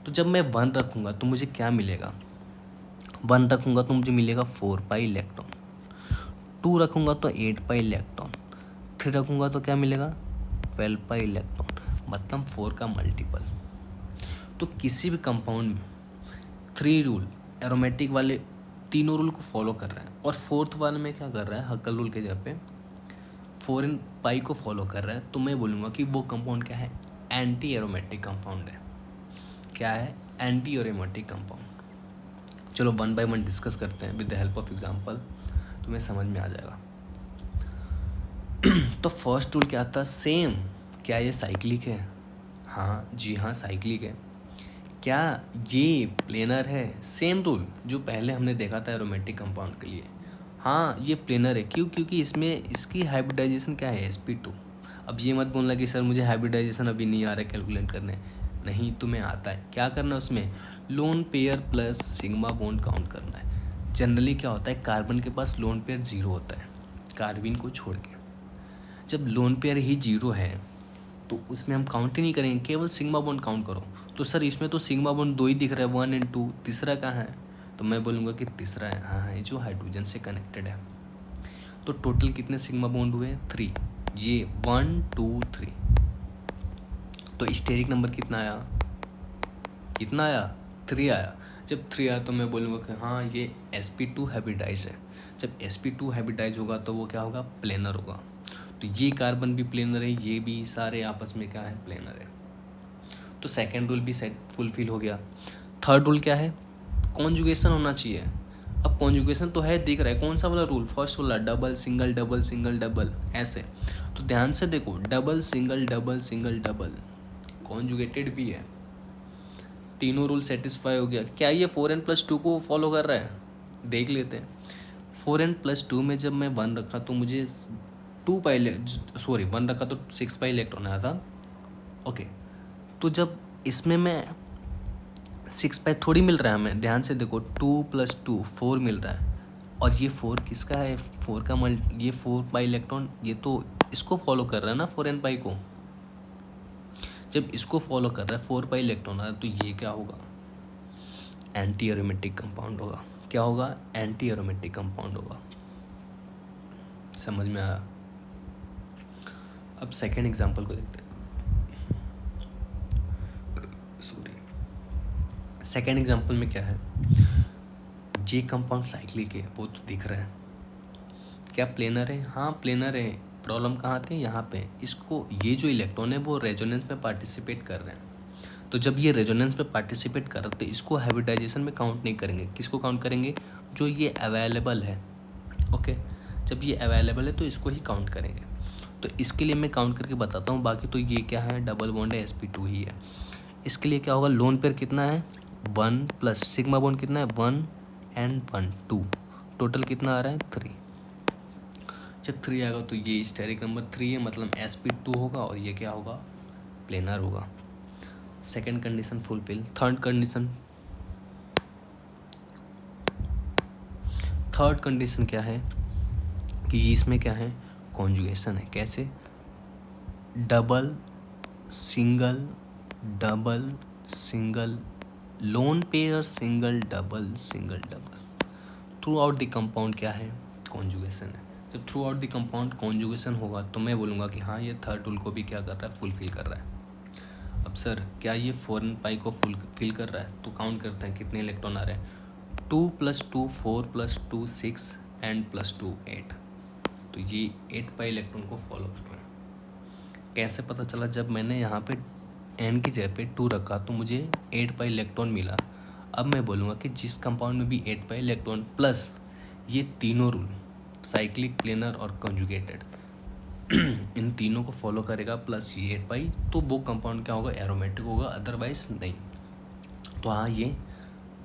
तो जब मैं 1 रखूँगा तो मुझे क्या मिलेगा? 1 रखूँगा तो मुझे मिलेगा 4 पाई इलेक्ट्रॉन। 2 रखूँगा तो 8 पाई इलेक्ट्रॉन। 3 रखूँगा तो क्या मिलेगा? 12 पाई इलेक्ट्रॉन, मतलब 4 का मल्टीपल। तो किसी भी कंपाउंड में 3 रूल एरोमेटिक वाले तीनों रूल को फॉलो कर रहा है, और फोर्थ वाले में क्या कर रहा है? हक्कल रूल के जगह पे 4n पाई को फॉलो कर रहा है, तो मैं बोलूँगा कि वो कंपाउंड क्या है? एंटी एरोमेटिक कंपाउंड है। क्या है? Anti aromatic compound. चलो 1 by 1 डिस्कस करते हैं with the help of example, तुम्हें समझ में आ जाएगा। तो फर्स्ट रूल क्या था? सेम। क्या ये साइक्लिक है? हाँ जी हाँ, साइक्लिक है। क्या ये प्लेनर है? सेम रूल जो पहले हमने देखा था एरोमेटिक कंपाउंड के लिए। हाँ ये प्लेनर है। क्यों? क्योंकि इसमें इसकी हाइब्रिडाइजेशन क्या है? sp2। अब ये मत बोलना कि सर मुझे हाइब्रिडाइजेशन अभी नहीं आ रहा है कैलकुलेट करने। नहीं, तुम्हें आता है। क्या करना है उसमें? Lone pair plus sigma bond count करना है। जनरली क्या होता है, कार्बन के पास लोन पेयर 0 होता है कार्बन को छोड़ के। जब लोन पेयर ही 0 है तो उसमें हम काउंट ही नहीं करेंगे, केवल सिग्मा बॉन्ड काउंट करो। तो सर इसमें तो सिग्मा बॉन्ड 2 ही दिख रहा है, 1 और 2। तीसरा कहाँ है? तो मैं बोलूँगा कि तीसरा है। हाँ, ये जो हाइड्रोजन से कनेक्टेड है। तो टोटल कितने सिग्मा बॉन्ड हुए? 3। ये 1 2 3। तो स्टेरिक नंबर कितना आया? कितना आया? 3 आया। जब 3 आया तो मैं बोलूँगा कि हाँ ये sp2 हाइब्रिडाइज है। जब sp2 हाइब्रिडाइज होगा तो वो क्या होगा? प्लेनर होगा। तो ये कार्बन भी प्लेनर है, ये भी, सारे आपस में क्या है? प्लेनर है। तो सेकेंड रूल भी सेट फुलफिल हो गया। थर्ड रूल क्या है? कॉन्जुगेशन होना चाहिए। अब कॉन्जुगेशन तो है, दिख रहा है। कौन सा वाला रूल? फर्स्ट वाला, double single double single double, ऐसे। तो ध्यान से देखो, double single double single double conjugated भी है। तीनों रूल सेटिस्फाई हो गया। क्या ये 4n + 2 को फॉलो कर रहा है? देख लेते हैं। 4n + 2 में जब मैं 1 रखा तो मुझे 1 रखा तो 6 पाई इलेक्ट्रॉन आया था। ओके, तो जब इसमें मैं 6 पाई थोड़ी मिल रहा है हमें, ध्यान से देखो, 2 + 2 4 मिल रहा है। और ये 4 किसका है? 4 का ये 4 पाई इलेक्ट्रॉन, ये तो इसको फॉलो कर रहा है ना, 4n पाई को। जब इसको फॉलो कर रहा है 4 पाई इलेक्ट्रॉन आ रहा है, तो ये क्या होगा? एंटी एरोमेटिक कंपाउंड होगा। क्या होगा? एंटी एरोमेटिक कंपाउंड होगा। समझ में आया? अब सेकेंड एग्जाम्पल को देखते हैं। सेकेंड एग्जाम्पल में क्या है? जे कंपाउंड साइक्लिक है, वो तो दिख रहा है। क्या प्लेनर है? हाँ प्लेनर है। प्रॉब्लम कहाँ थे? यहाँ पे। इसको, ये जो इलेक्ट्रॉन है वो रेजोनेंस में पार्टिसिपेट कर रहे हैं। तो जब ये रेजोनेंस में पार्टिसिपेट कर रहे हैं तो इसको हाइब्रिडाइजेशन में काउंट नहीं करेंगे। किसको काउंट करेंगे? जो ये अवेलेबल है। ओके, जब ये अवेलेबल है तो इसको ही काउंट करेंगे। तो इसके लिए मैं काउंट करके बताता हूँ। बाकी तो ये क्या है? डबल बॉन्ड है, sp2 ही है। इसके लिए क्या होगा? लोन पेयर कितना है? 1 प्लस सिग्मा बॉन्ड कितना है? 1 एंड 1 2। टोटल कितना आ रहा है? 3। जब 3 आएगा तो ये स्टेरिक नंबर 3 है, मतलब sp2 होगा, और ये क्या होगा? प्लेनर होगा। Second condition fulfil. Third condition क्या है? कि इसमें क्या है? कॉन्जुगेशन है। कैसे? Double single double single, lone pair single double single double. Through out the compound क्या है? कॉन्जुगेशन है। जब through out the compound conjugation होगा तो मैं बोलूँगा कि हाँ ये थर्ड रूल को भी क्या कर रहा है? फुलफिल कर रहा है। अब सर क्या ये 4n पाई को फुलफिल कर रहा है? तो काउंट करते हैं कितने इलेक्ट्रॉन आ रहे हैं। 2 + 2 4 + 2 6 एंड +2 8। तो ये 8 पाई इलेक्ट्रॉन को फॉलो कर रहे हैं। कैसे पता चला? जब मैंने यहाँ पे n की जगह पे 2 रखा तो मुझे 8 पाई इलेक्ट्रॉन मिला। अब मैं बोलूँगा कि जिस कंपाउंड में भी 8 पाई इलेक्ट्रॉन प्लस ये तीनों रूल, साइक्लिक, प्लेनर और कंजुगेटेड, इन तीनों को फॉलो करेगा, प्लस ये 8 पाई, तो वो कंपाउंड क्या होगा? एरोमेटिक होगा, अदरवाइज नहीं। तो हाँ ये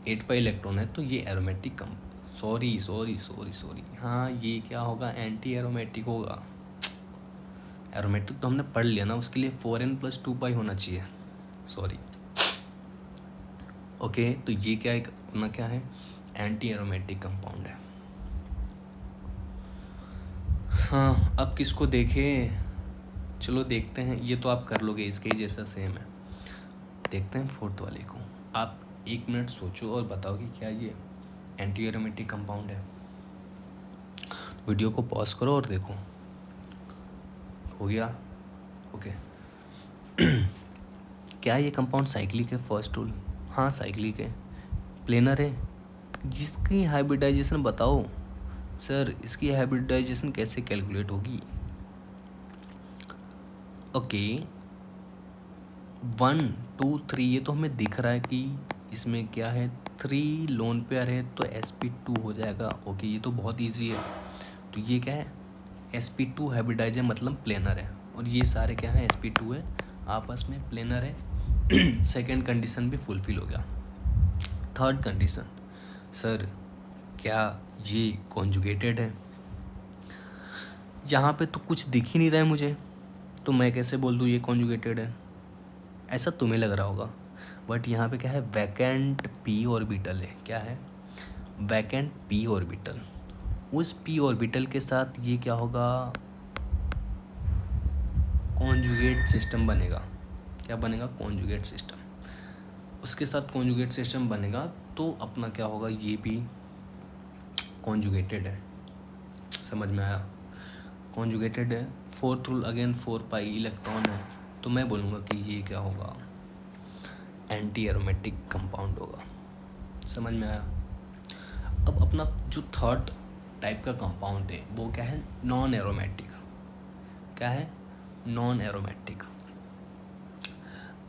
8 पाई इलेक्ट्रॉन है तो ये एरोमेटिक सॉरी, हाँ ये क्या होगा, एंटी एरोमेटिक होगा। एरोमेटिक तो हमने पढ़ लिया ना, उसके लिए 4n+2 पाई होना चाहिए, सॉरी। ओके, तो ये क्या एक अपना क्या है, एंटी एरोमेटिक कंपाउंड है। हाँ, अब किसको देखें, चलो देखते हैं, ये तो आप कर लोगे, इसके ही जैसा सेम है। देखते हैं फोर्थ वाले को। आप 1 मिनट सोचो और बताओ कि क्या ये एंटी एरोमेटिक कंपाउंड है। वीडियो को पॉज करो और देखो। हो गया? ओके। क्या ये कंपाउंड साइक्लिक है? फर्स्ट रूल, हाँ साइक्लिक है। प्लेनर है। जिसकी हाइब्रिडाइजेशन बताओ सर, इसकी हाइब्रिडाइजेशन कैसे कैलकुलेट होगी? ओके, 1 2 3 ये तो हमें दिख रहा है कि इसमें क्या है, 3 लोन पेयर है तो sp2 हो जाएगा। ओके, ये तो बहुत इजी है। तो ये क्या है, sp2 हाइब्रिडाइज है, मतलब प्लेनर है। और ये सारे क्या है, sp2 है, आपस में प्लेनर है। सेकेंड कंडीशन भी फुलफिल हो गया। थर्ड कंडीशन, सर क्या ये कॉन्जुगेटेड है? यहाँ पे तो कुछ दिख ही नहीं रहा है मुझे, तो मैं कैसे बोल दूँ ये कॉन्जुगेटेड है? ऐसा तुम्हें लग रहा होगा, बट यहाँ पे क्या है, वैकेंट p ऑर्बिटल है। क्या है, वैकेंट p ऑर्बिटल। उस p ऑर्बिटल के साथ ये क्या होगा, कॉन्जुगेट सिस्टम बनेगा। क्या बनेगा, कॉन्जुगेट सिस्टम। उसके साथ कॉन्जुगेट सिस्टम बनेगा तो अपना क्या होगा, ये भी कॉन्जुगेटेड है। समझ में आया? कॉन्जुगेटेड है। Fourth rule again 4 pi electron है, तो मैं बोलूँगा कि ये क्या होगा, एंटी एरोमेटिक कंपाउंड होगा। समझ में आया? अब अपना जो थर्ड टाइप का कंपाउंड है वो क्या है, नॉन एरोमेटिक। क्या है, नॉन एरोमेटिक।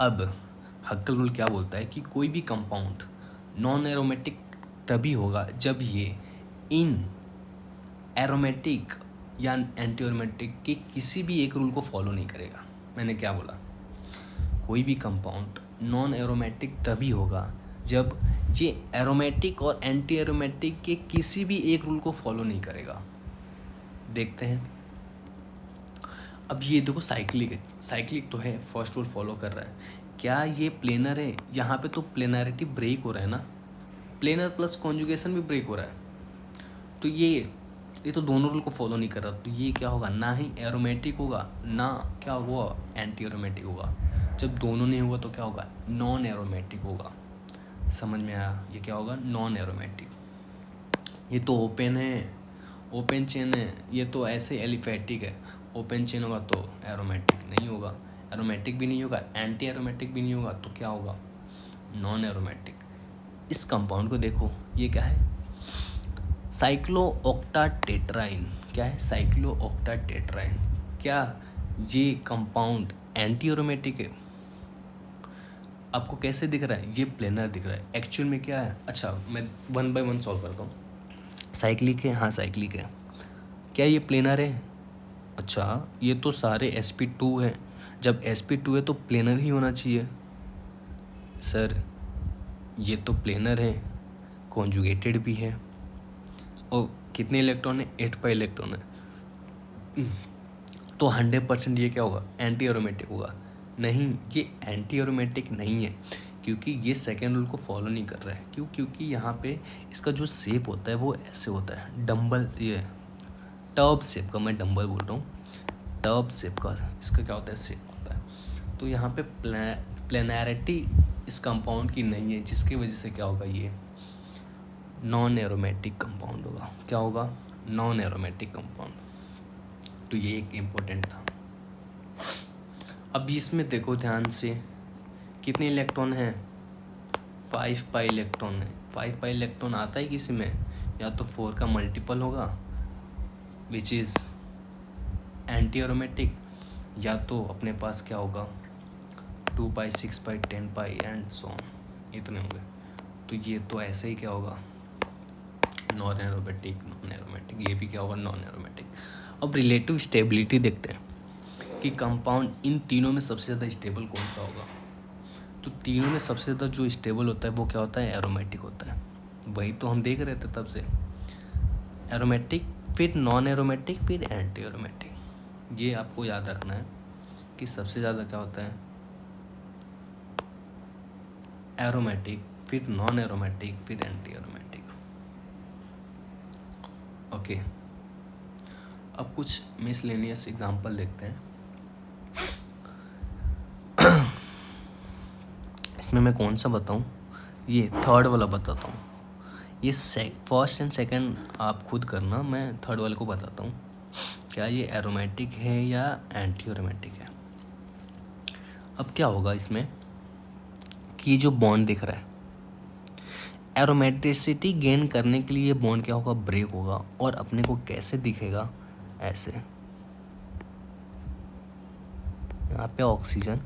अब हक्कल रूल क्या बोलता है कि कोई भी कंपाउंड नॉन एरोमेटिक तभी होगा जब ये इन एरोमेटिक या एंटी एरोमेटिक के किसी भी एक रूल को फॉलो नहीं करेगा। मैंने क्या बोला, कोई भी कंपाउंड नॉन एरोमेटिक तभी होगा जब ये एरोमेटिक और एंटी एरोमेटिक के किसी भी एक रूल को फॉलो नहीं करेगा। देखते हैं। अब ये देखो साइक्लिक है, साइक्लिक तो है, फर्स्ट रूल फॉलो कर रहा है। क्या ये प्लेनर है? यहाँ पे तो प्लेनरिटी ब्रेक हो रहा है ना, प्लेनर प्लस कॉन्जुगेशन भी ब्रेक हो रहा है। तो ये तो दोनों रूल को फॉलो नहीं कर रहा, तो ये क्या होगा, ना ही एरोमेटिक होगा ना क्या होगा, एंटी एरोमेटिक होगा। जब दोनों नहीं होगा तो क्या होगा, नॉन एरोमेटिक होगा। समझ में आया? ये क्या होगा, नॉन एरोमेटिक। ये तो ओपन है, ओपन चेन है, ये तो ऐसे एलिफेटिक है। ओपन चेन होगा तो एरोमेटिक नहीं होगा, एरोमेटिक भी नहीं होगा, एंटी एरोमेटिक भी नहीं होगा, तो क्या होगा, नॉन एरोमेटिक। इस कंपाउंड को देखो, ये क्या है, साइक्लोऑक्टाटेट्राइन। क्या है, साइक्लोऑक्टाटेट्राइन। क्या ये कंपाउंड एंटी एरोमेटिक है? आपको कैसे दिख रहा है, ये प्लेनर दिख रहा है, एक्चुअल में क्या है। अच्छा, मैं 1 बाय 1 सॉल्व करता हूँ। साइक्लिक है, हाँ साइक्लिक है। क्या ये प्लेनर है? अच्छा, ये तो सारे sp2 है, जब sp2 है तो प्लेनर ही होना चाहिए। सर ये तो प्लेनर है, कॉन्जुगेटेड भी है, और कितने इलेक्ट्रॉन है, 8 पाई इलेक्ट्रॉन है, तो 100% ये क्या होगा, एंटी एरोमेटिक होगा। नहीं, ये एंटी एरोमेटिक नहीं है, क्योंकि ये सेकेंड रूल को फॉलो नहीं कर रहा है। क्यों? क्योंकि यहाँ पे इसका जो शेप होता है वो ऐसे होता है, डम्बल, ये टर्ब शेप का, मैं डम्बल बोल रहा हूँ, टर्ब शेप का इसका क्या होता है, शेप होता है। तो यहाँ पे प्लेनैरिटी इस कंपाउंड की नहीं है, जिसकी वजह से क्या होगा, ये नॉन एरोमेटिक कंपाउंड होगा। क्या होगा, नॉन एरोमेटिक कंपाउंड। तो ये एक इम्पोर्टेंट था। अब इसमें देखो ध्यान से, कितने इलेक्ट्रॉन हैं, 5 पाई इलेक्ट्रॉन है। 5 पाई इलेक्ट्रॉन आता है किसी में, या तो 4 का मल्टीपल होगा विच इज़ एंटी एरोमेटिक, या तो अपने पास क्या होगा 2 पाई, 6 पाई, 10 पाई एंड सो ऑन, इतने होंगे। तो ये तो ऐसे ही क्या होगा, नॉन एरोमेटिक, नॉन एरोमेटिक, ये भी क्या होगा, नॉन एरोमेटिक। अब रिलेटिव स्टेबिलिटी देखते हैं कि कंपाउंड इन तीनों में सबसे ज़्यादा स्टेबल कौन सा होगा। तो तीनों में सबसे ज़्यादा जो स्टेबल होता है वो क्या होता है, एरोमेटिक होता है। वही तो हम देख रहे थे तब से, एरोमेटिक फिर नॉन एरोमेटिक फिर एंटी एरोमेटिक। ये आपको याद रखना है कि सबसे ज़्यादा क्या होता है, एरोमेटिक फिर नॉन एरोमेटिक फिर एंटी एरोमेटिक। ओके, अब कुछ मिसलेनियस एग्जांपल देखते हैं। इसमें मैं कौन सा बताऊं, ये थर्ड वाला बताता हूँ। ये फर्स्ट एंड सेकंड आप खुद करना, मैं थर्ड वाले को बताता हूँ क्या ये एरोमेटिक है या एंटी एरोमेटिक है। अब क्या होगा इसमें कि ये जो बॉन्ड दिख रहा है, एरोमेटिसिटी गेन करने के लिए बॉन्ड क्या होगा, ब्रेक होगा, और अपने को कैसे दिखेगा, ऐसे। यहाँ पे ऑक्सीजन,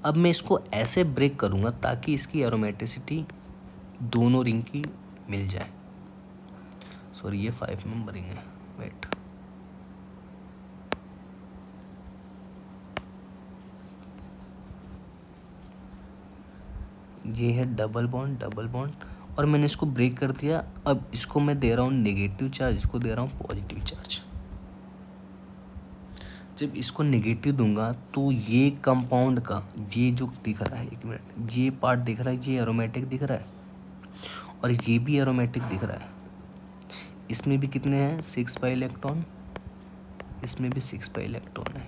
अब मैं इसको ऐसे ब्रेक करूँगा ताकि इसकी एरोमेटिसिटी दोनों रिंग की मिल जाए। सॉरी, ये 5 नंबर रिंग है, वेट। ये है डबल बॉन्ड, और मैंने इसको ब्रेक कर दिया। अब इसको मैं दे रहा हूँ नेगेटिव चार्ज, इसको दे रहा हूँ पॉजिटिव चार्ज। जब इसको नेगेटिव दूंगा तो ये कंपाउंड का ये जो दिख रहा है, 1 मिनट, ये पार्ट दिख रहा है, ये एरोमेटिक दिख रहा है, और ये भी एरोमेटिक दिख रहा है। इसमें भी कितने हैं, 6 पाई इलेक्ट्रॉन, इसमें भी 6 पाई इलेक्ट्रॉन है,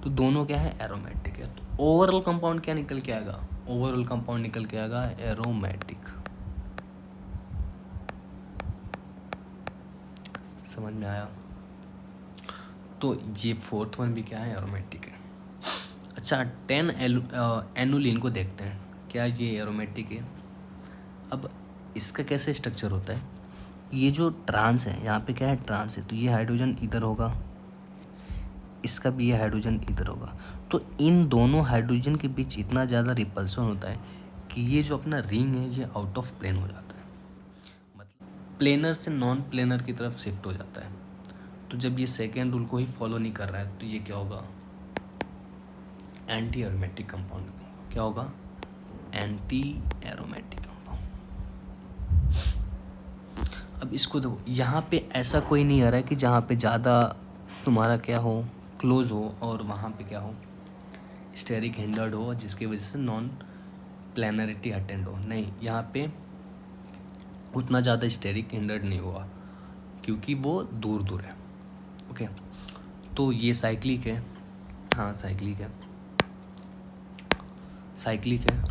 तो दोनों क्या है, एरोमेटिक है। तो ओवरऑल कंपाउंड क्या निकल के आएगा, ओवरऑल कंपाउंड निकल के आएगा एरोमेटिक। समझ में आया। तो ये फोर्थ वन भी क्या है, एरोमेटिक है। अच्छा, 10 एनुलिन को देखते हैं, क्या ये एरोमेटिक है। अब इसका कैसे स्ट्रक्चर होता है, ये जो ट्रांस है, यहाँ पे क्या है, ट्रांस है, तो ये हाइड्रोजन इधर होगा, इसका भी ये हाइड्रोजन इधर होगा। तो इन दोनों हाइड्रोजन के बीच इतना ज़्यादा रिपल्सन होता है कि ये जो अपना रिंग है ये आउट ऑफ प्लेन हो जाता है, मतलब प्लेनर से नॉन प्लेनर की तरफ शिफ्ट हो जाता है। तो जब ये सेकेंड रूल को ही फॉलो नहीं कर रहा है तो ये क्या होगा, एंटी एरोमेटिक कंपाउंड। क्या होगा, एंटी एरोमेटिक कंपाउंड। अब इसको देखो, यहाँ पे ऐसा कोई नहीं आ रहा है कि जहाँ पे ज़्यादा तुम्हारा क्या हो, क्लोज हो, और वहाँ पे क्या हो, स्टेरिक हिंडर्ड हो, जिसकी वजह से नॉन प्लानरिटी अटेंड हो। नहीं, यहाँ पे उतना ज़्यादा स्टेरिक हिंडर्ड नहीं हुआ क्योंकि वो दूर दूर है। ओके, तो ये साइक्लिक है, हाँ साइक्लिक है, साइक्लिक है,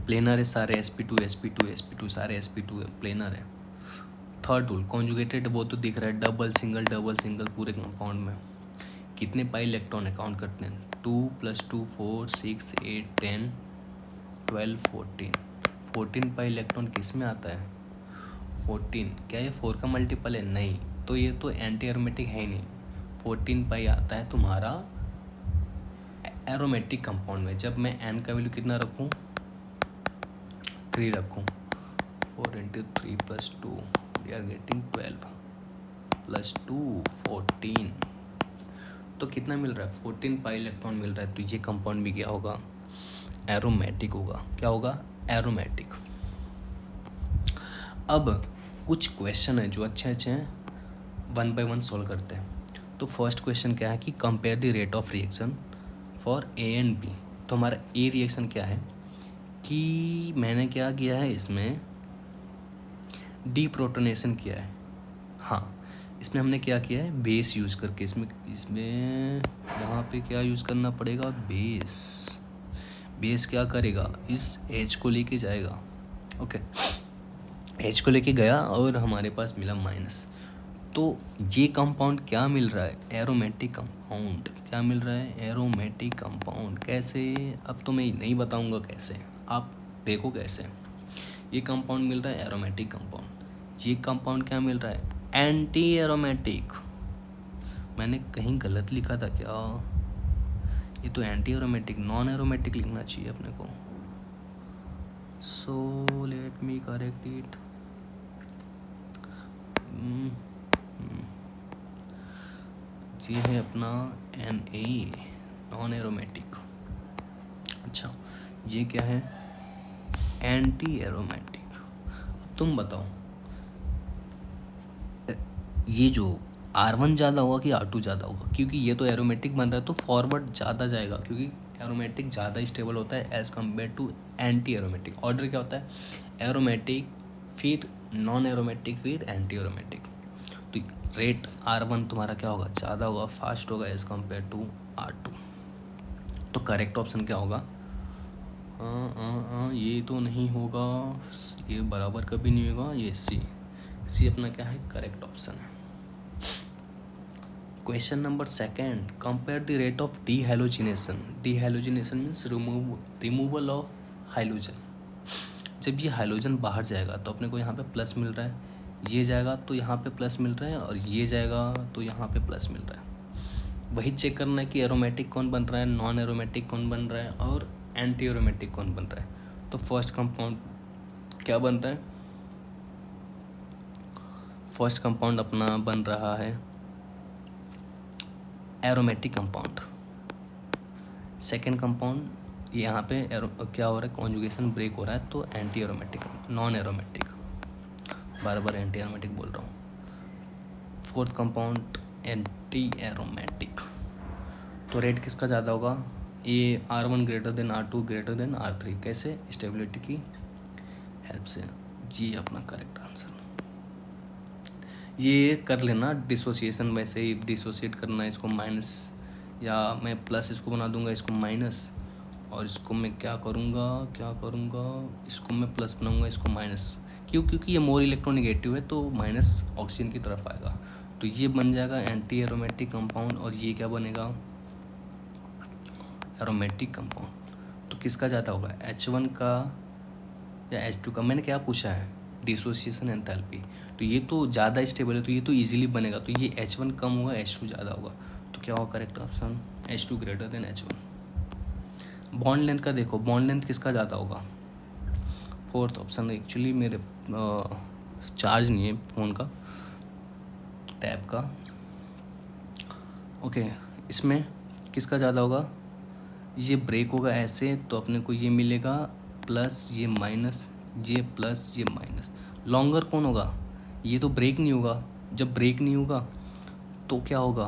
प्लेनर है, सारे sp2 sp2 sp2 सारे sp2 है, प्लेनर है। थर्ड रूल कॉन्जुगेटेड, वो तो दिख रहा है, डबल सिंगल पूरे कंपाउंड में। कितने पाई इलेक्ट्रॉन है, काउंट करते हैं, 2 + 2 4 6 8 10 12 14। 14 पाई इलेक्ट्रॉन किस में आता है, 14, क्या ये 4 का मल्टीपल है, नहीं, तो ये तो एंटी एरोमेटिक है ही नहीं। 14 पाई आता है तुम्हारा एरोमेटिक कंपाउंड में। जब मैं एन का वैल्यू कितना रखूँ, 3 रखूँ, 4 × 3 + 2 वी आर गेटिंग 12 + 2 14, तो कितना मिल रहा है, 14 पाई इलेक्ट्रॉन मिल रहा है। तो ये कंपाउंड भी क्या होगा, एरोमेटिक होगा। क्या होगा, एरोमेटिक। अब कुछ क्वेश्चन है जो अच्छे हैं, 1 बाय 1 सॉल्व करते हैं। तो फर्स्ट क्वेश्चन क्या है कि compare the rate of reaction for A and B. तो हमारा ए रिएक्शन क्या है कि मैंने क्या किया है, इसमें डीप्रोटोनेशन किया है। हाँ, इसमें हमने क्या किया है, बेस यूज़ करके। इसमें यहाँ पे क्या यूज़ करना पड़ेगा, बेस क्या करेगा, इस एच को लेके जाएगा। ओके, एच को लेके गया और हमारे पास मिला माइनस। तो ये कंपाउंड क्या मिल रहा है, एरोमेटिक कंपाउंड। क्या मिल रहा है, एरोमेटिक कंपाउंड। कैसे, अब तो मैं नहीं बताऊंगा कैसे, आप देखो कैसे। ये कंपाउंड मिल रहा है एरोमेटिक कंपाउंड। ये कंपाउंड क्या मिल रहा है, एंटी एरोमेटिक। मैंने कहीं गलत लिखा था क्या, ये तो एंटी एरोमेटिक, नॉन एरोमेटिक लिखना चाहिए अपने को। So let me correct it. ये है अपना Na, नॉन एरोमेटिक। अच्छा, ये क्या है? Anti aromatic. अब तुम बताओ, ये जो R1 ज़्यादा होगा कि R2 ज़्यादा होगा? क्योंकि ये तो एरोमेटिक बन रहा है तो फॉरवर्ड ज़्यादा जाएगा, क्योंकि एरोमेटिक ज़्यादा स्टेबल होता है as compared to anti aromatic. Order क्या होता है? एरोमेटिक, फिर नॉन एरोमेटिक, फिर एंटी एरोमेटिक। तो रेट R1 तुम्हारा क्या होगा? ज़्यादा होगा, फास्ट होगा एज़ कम्पेयर टू R2। तो करेक्ट ऑप्शन क्या होगा? ये तो नहीं होगा, ये बराबर कभी नहीं होगा, ये सी अपना क्या है? करेक्ट ऑप्शन है। Question number second, compare the rate of dehalogenation. Dehalogenation means removal of halogen. जब ये हाइलोजन बाहर जाएगा तो अपने को यहाँ पे प्लस मिल रहा है, ये जाएगा तो यहाँ पे प्लस मिल रहा है, और ये जाएगा तो यहाँ पे प्लस मिल रहा है। वही चेक करना है कि एरोमेटिक कौन बन रहा है, नॉन एरोमेटिक कौन बन रहा है, और एंटी एरोमेटिक कौन बन रहा है। तो फर्स्ट कंपाउंड क्या बन रहा है? फर्स्ट कंपाउंड अपना बन रहा है एरोमेटिक कंपाउंड। सेकेंड कंपाउंड यहाँ पे क्या हो रहा है? कॉन्जुगेशन ब्रेक हो रहा है, तो एंटी एरोमेटिक, नॉन एरोमेटिक, बार बार एंटी एरोमेटिक बोल रहा हूँ। Fourth compound anti aromatic. तो रेट किसका ज़्यादा होगा? ये R1 greater than R2 greater than R3। कैसे? स्टेबिलिटी की हेल्प से। ये अपना करेक्ट आंसर। ये कर लेना डिसोसिएशन, वैसे ही डिसोसिएट करना, इसको माइनस, या मैं प्लस इसको बना दूंगा, इसको माइनस, और इसको मैं क्या करूँगा, इसको मैं प्लस बनाऊंगा, इसको माइनस। क्योंकि ये मोर इलेक्ट्रोनेगेटिव है तो माइनस ऑक्सीजन की तरफ आएगा। तो ये बन जाएगा एंटी एरोमेटिक कंपाउंड, और ये क्या बनेगा? Aromatic compound. तो किसका ज़्यादा होगा? H1 का या H2 का? मैंने क्या पूछा है? Dissociation enthalpy. तो ये तो ज़्यादा स्टेबल है तो ये तो इजीली बनेगा, तो ये H1 कम होगा, H2 ज़्यादा होगा। तो क्या होगा correct option? H2 greater than H1। Bond length का देखो, बॉन्ड लेंथ किसका ज़्यादा होगा? Fourth option. एक्चुअली मेरे चार्ज नहीं है फ़ोन का, टैब का। ओके, इसमें किसका ज़्यादा होगा? ये ब्रेक होगा ऐसे, तो अपने को ये मिलेगा प्लस, ये माइनस, ये प्लस, ये माइनस। लॉन्गर कौन होगा? ये तो ब्रेक नहीं होगा। जब ब्रेक नहीं होगा तो क्या होगा?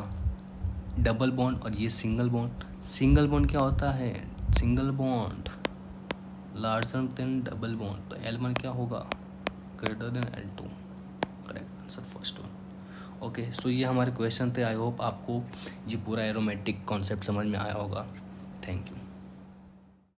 डबल बॉन्ड, और ये सिंगल बॉन्ड। सिंगल बॉन्ड क्या होता है? Single bond larger than double bond. तो L1 क्या होगा? Greater than L2। Correct answer first one. Okay, so ये हमारे क्वेश्चन थे। आई होप आपको ये पूरा एरोमेटिक कॉन्सेप्ट समझ में आया होगा। Thank you.